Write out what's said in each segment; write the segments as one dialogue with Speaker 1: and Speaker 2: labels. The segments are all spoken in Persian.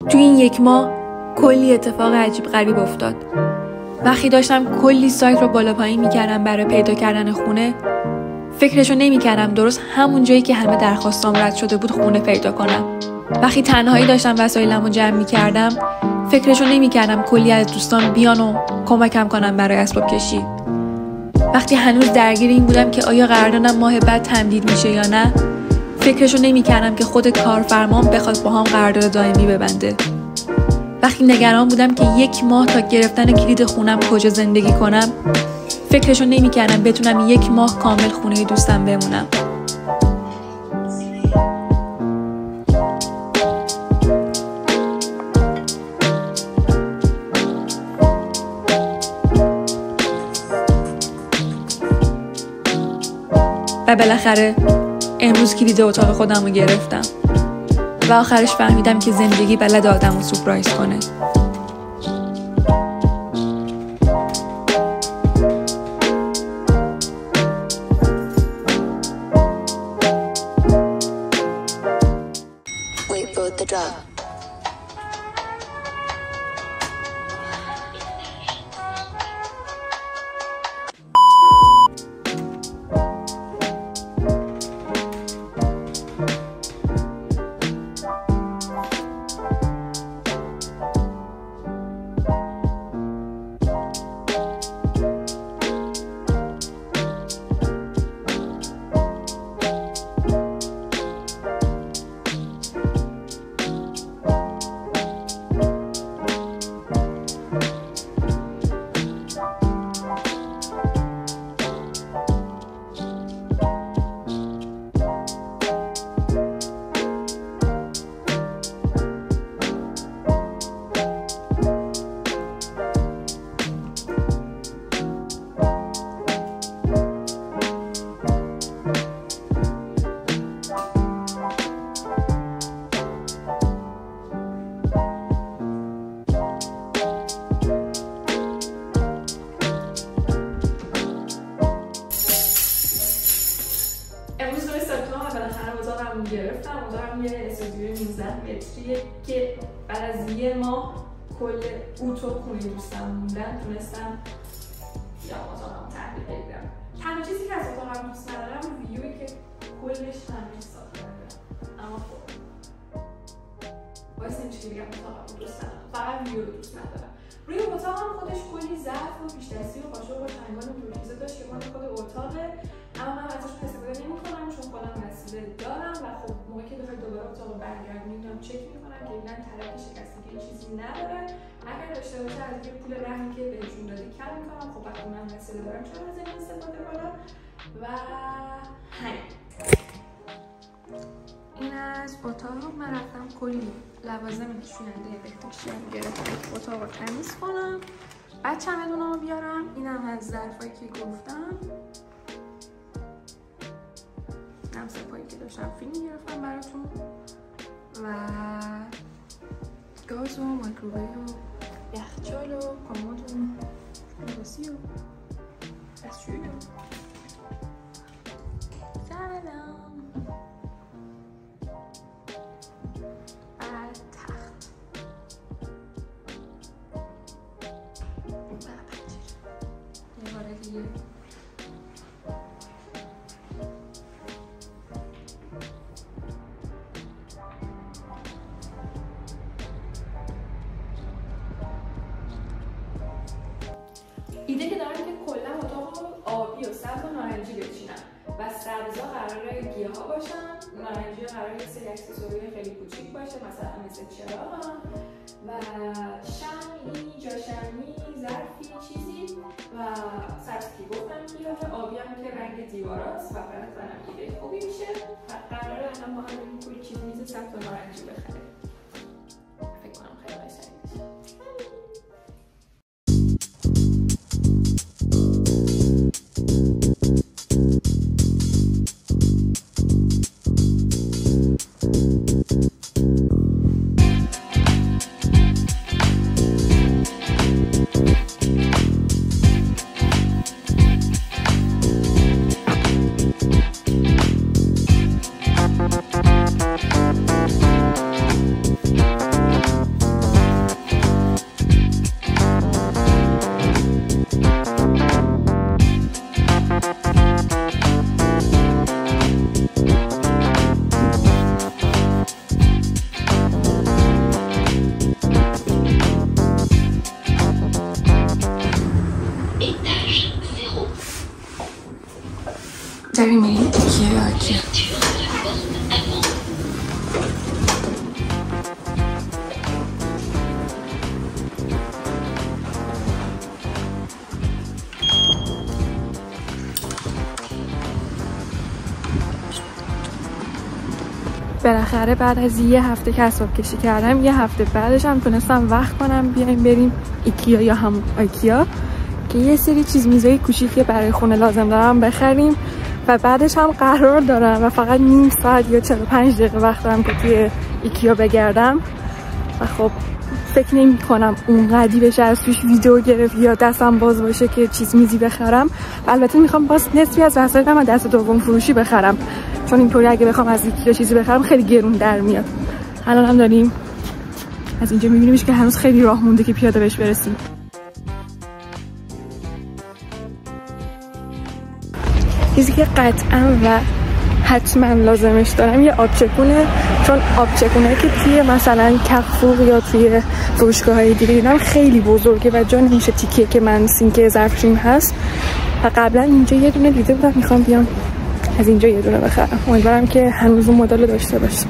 Speaker 1: تو این 1 ماه کلی اتفاق عجیب غریب افتاد. وقتی داشتم کلی سایت رو بالا پایین میکردم برای پیدا کردن خونه، فکرشو نمیکردم درست همون جایی که همه درخواستام رد شده بود خونه پیدا کنم. وقتی تنهایی داشتم وسایلمو جمع میکردم، فکرشو نمیکردم کلی از دوستان بیان و کمکم کنم برای اسباب کشی. وقتی هنوز درگیر این بودم که آیا قراردادم ماه بعد تمدید میشه یا نه، فکرشو نمیکردم که خود کارفرمام بخواد با هم قرارداد دائمی ببنده. وقتی نگران بودم که 1 ماه تا گرفتن کلید خونم کجا زندگی کنم، فکرشو نمیکردم بتونم 1 ماه کامل خونه دوستم بمونم. و بالاخره امروز کلید اتاق خودم رو گرفتم و آخرش فهمیدم که زندگی بلد آدم رو سورپرایز کنه. گرفتم. اتاقم یه استودیوی 19 متریه که بعد از 1 ماه کل اوت و خونه دوستم موندن تونستم یا اتاقم تحویل بگیرم. تنها چیزی که از اتاقم دوست ندارم ویویی که کلش تمیز ساخته داره، اما خب باعث نمیشه که بگم اتاقم دوست ندارم، فقط ویو رو دوست ندارم. روی اتاقم خودش کلی ظرف و پیش دستی و قاشق و چنگال و جور چیزا داشت که مال خود اتاقه، اما من ازش استفاده نمی‌کنم چون خودم وسیله دارم و خب موقعی که بخوام دوباره اتاق رو برگردونم میام چک می‌کنم که اینا طرف شکستگی چیزی نداره. اگر داشته باشه از یه پول رهنی که بهشون دادی کم می‌کنم. خب وقتی من وسیله دارم چرا از این استفاده کنم؟ و همین. این از اتاق. من رفتم کلی لوازم نشوینده بهداشتی‌ام گرفتم اتاق رو تمیز کنم، بعد چمدونامو بیارم. اینم از ظرفایی که گفتم، هم سپایی که داشتم فیلم گرفتم براتون و گاز و مایکروویو و یخچال و کامود و لباسی و دستشویی و سلام. بعد تخت و پنجره یه باره دیگه. ایده که دارم که کلا اتاق آبی و سبز و نارنجی بچینم و سبزا قراره گیاها باشن، نارنجی قراره یه سری اکسسوری خیلی کوچیک باشه مثلا مثل چراغ و شمعی، جاشمی، ظرفی چیزی و سبز که گفتم گیاه، آبی هم که رنگ دیواراست و برای زنم ایده خوبی میشه و قراره الان با هم بریم کلی چیز میز سبز و نارنجی بخریم. فکر کنم خیلی قشنگ میشه. داریم میریم ایکیا. بالاخره بعد از یه هفته که اسباب کشی کردم، یه هفته بعدش هم تونستم وقت کنم بیایم بریم ایکیا یا همون ایکیا که یه سری چیز میزای کوچیکی برای خونه لازم دارم بخریم و بعدش هم قرار دارم و فقط نیم ساعت یا 45 دقیقه وقت دارم که توی ایکیا بگردم و خب فکر نمی کنم اونقدی بشه از توش ویدیو گرفت یا دستم باز باشه که چیز میزی بخرم و البته میخوام باز نصفی از وسایلم از دست دوم فروشی بخرم، چون اینطوری اگه بخوام از ایکیا چیزی بخرم خیلی گرون در میاد. الان هم داریم از اینجا میبینیمش که هنوز خیلی راه مونده که پیاده بهش برسیم. چیزی که قطعا و حتما لازمش دارم یه آبچکونه، چون آبچکونه که توی مثلا کفور یا توی فروشگاه‌های دیگه دیدم خیلی بزرگه و جا نمیشه تیکه که من سینک ظرفشوییم هست و قبلا اینجا یه دونه دیده بودم، میخوام بیام از اینجا یه دونه بخرم. امیدوارم که هنوز اون مدل داشته باشه.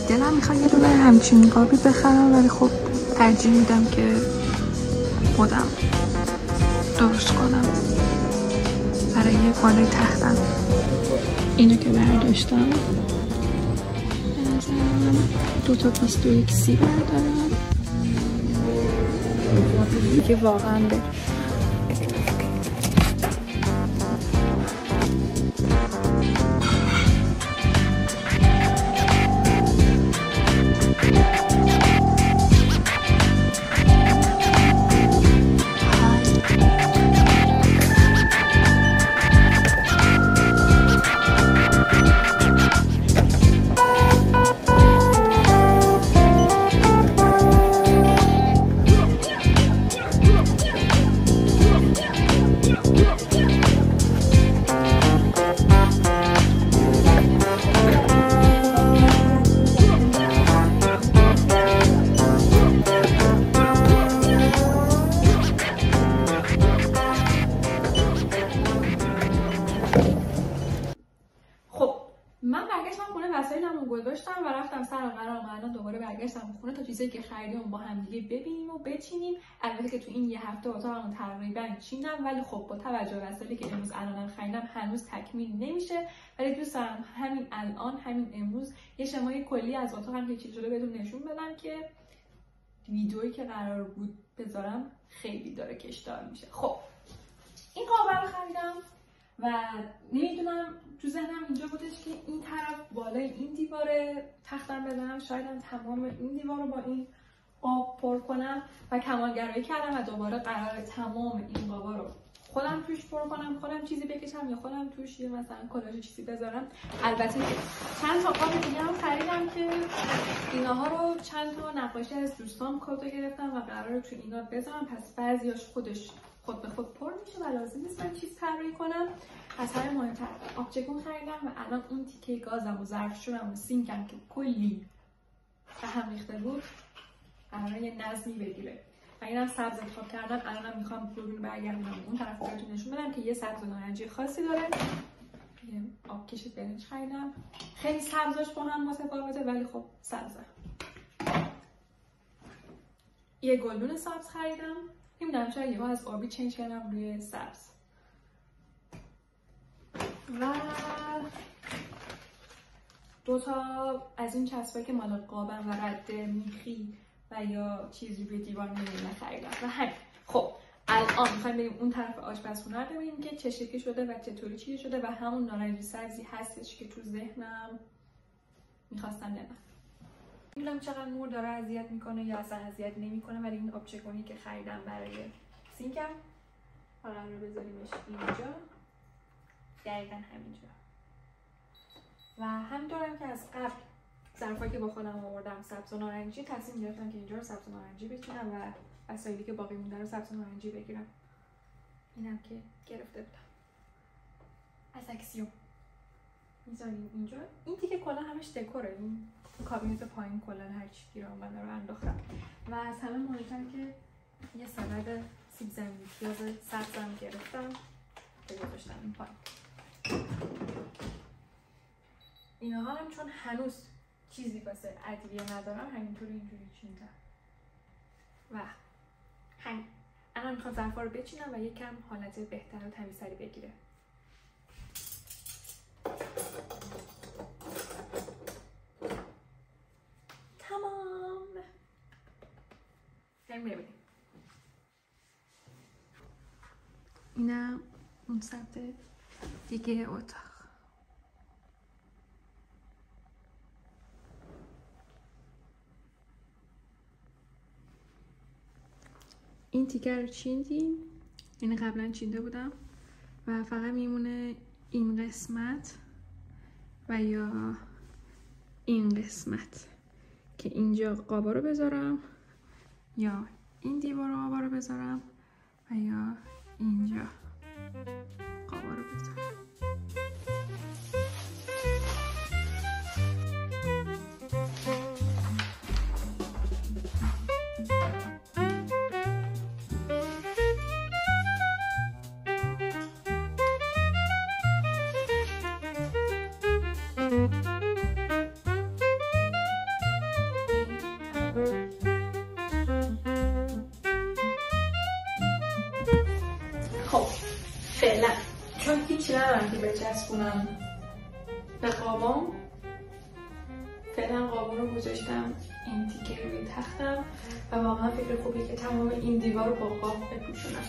Speaker 1: دلم میخواد یه دونه همچین قابی بخرم ولی خب ترجیح میدم که خودم درست کنم برای بالای تختم. اینو که برداشتم به نظرم 2 تا 21 سی بردارم دیگه واقعا به گذاشتم و رفتم سر قرارم. الان دوباره برگشتم خونه تا چیزایی که خریدیم با هم دیگه ببینیم و بچینیم. البته که تو این یه هفته اتاقمو تقریبا چیندم ولی خب با توجه به وسایلی که امروز الانم خریدم هنوز تکمیل نمیشه، ولی دوست دارم همین الان همین امروز یه شمای کلی از اتاقم که چی شده بهتون نشون بدم که ویدئویی که قرار بود بذارم خیلی داره کشدار میشه. خب این قاب رو خریدم و نمیدونم تو ذهنم اینجا بودش که این طرف بالای این دیوار تختم بزنم، شاید هم تمام این دیوار رو با این قاب پر کنم و کمالگرایی کردم و دوباره قرار تمام این قابا رو خودم توش پر کنم، خودم چیزی بکشم یا خودم توش یه مثلا کلاژ چیزی بذارم. البته چند تا قاب دیگه هم خریدم که ایناها رو چند تا نقاشی از دوستام کادو گرفتم و قراره تو اینا بذارم، پس بعضیاش خودش خود به خود پر میشه و لازم نیست من چیز طراحی کنم. از همه مهمتر آبجکون خریدم و الان اون تیکه گازم و ظرفشویم و سینکم که کلی به هم ریخته بود قراره یه نظمی بگیره و اینم سبز انتخاب کردم. الانم میخوام دوربین برگردونم اون طرف بهتون نشون بدم که یه سبز نارنجی خاصی داره. یه آبکش برنج خریدم، خیلی سبزاش با هم متفاوته ولی خب سبزه. یه گلدون سبز خریدم، نمیدونم چرا یهو از آبی چنج کردم روی سبز. و 2 تا از این چسبایی که مال قابم و رد میخی و یا چیزی روی دیوار میمونه خریدم و همین. خب الان میخوایم بریم اون طرف آشپزخونه رو ببینیم که چه شکلی شده و چطوری چیزی شده و همون نارنجی سبزی هستش که تو ذهنم میخواستم ببینم. نمیدونم چقدر نور داره اذیت میکنه یا اصلا اذیت نمیکنه، ولی این آبچکونی که خریدم برای سینکم قرار رو بذاریمش اینجا، دقیقا همینجا. و همینطورم که از قبل ظرفایی که با خودم آوردم سبز و نارنجی، تصمیم گرفتم که اینجا رو سبز و نارنجی بچینم و وسایلی که باقی مونده رو سبز و نارنجی بگیرم. اینم که گرفته بودم از اکسیوم میذاریم اینجا. این دیگه کلا همش دکوره. این کابینت پایین کلا هر چی گیر اومده رو انداختم و از همه مهمتر که یه سالاد سیب زمینی پیاز سبزم گرفتم که گذاشتم این پایین. اینها هم چون هنوز چیزی واسه ادویه ندارم همینطوری اینجوری چیندم و همین. الان میخوام ظرفا رو بچینم و یکم حالت بهتر و تمیزتری بگیره. تمام. بریم ببینیم. اینم اون سمت دیگه اتاق. این تیکه رو چیندیم. این قبلا چینده بودم و فقط میمونه این قسمت و یا این قسمت که اینجا قابا رو بذارم یا این دیوار قابا رو بذارم و یا اینجا قابا رو بذارم. خب فعلا چون هیچی ندارم که بچسبونم به قابام، فعلا قابام رو گذاشتم این تیکه روی تختم و واقعا فکر خوبیه که تمام این دیوار رو با قاب بپوشونم.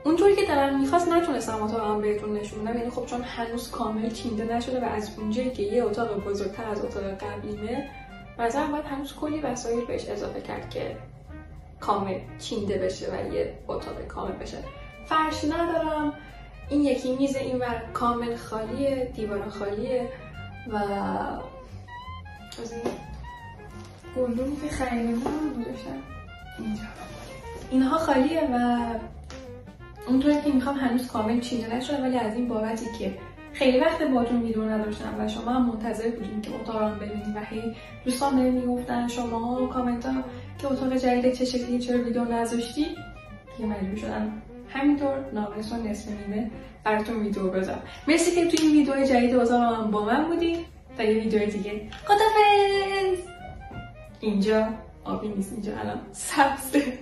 Speaker 1: اونطوری که دلم میخواست نتونستم اتاقم بهتون نشون بدم، یعنی خب چون هنوز کامل چینده نشده و از اونجایی که یه اتاق بزرگتر از اتاق قبلیمه مثلا باید هنوز کلی وسایل بهش اضافه کرد که کامل چینده بشه و یه اتاق کامل بشه. فرش ندارم. این یکی میز اینور کامل خالیه، دیوار خالیه و از این گلدونی که خریدم گذاشتم اینجا. اینها خالیه و اونطوری که میخوام هنوز کامل چینده نشده، ولی از این بابتی که خیلی وقت باهاتون ویدیو نداشتم و شما هم منتظر بودین که اتاقم ببینید و هی دوستان بهم میگفتن شما کامنت ها که اتاق جدید چه شکلی چرا ویدیو نذاشتی، دیگه مجبور شدم همینطور ناقص و نصف نیمه براتون ویدیو بذارم. مرسی که توی این ویدیو جدید اتاقم با من بودین. تا یه ویدیو دیگه خدافظ. اینجا آبی نیست، اینجا الان سبزه.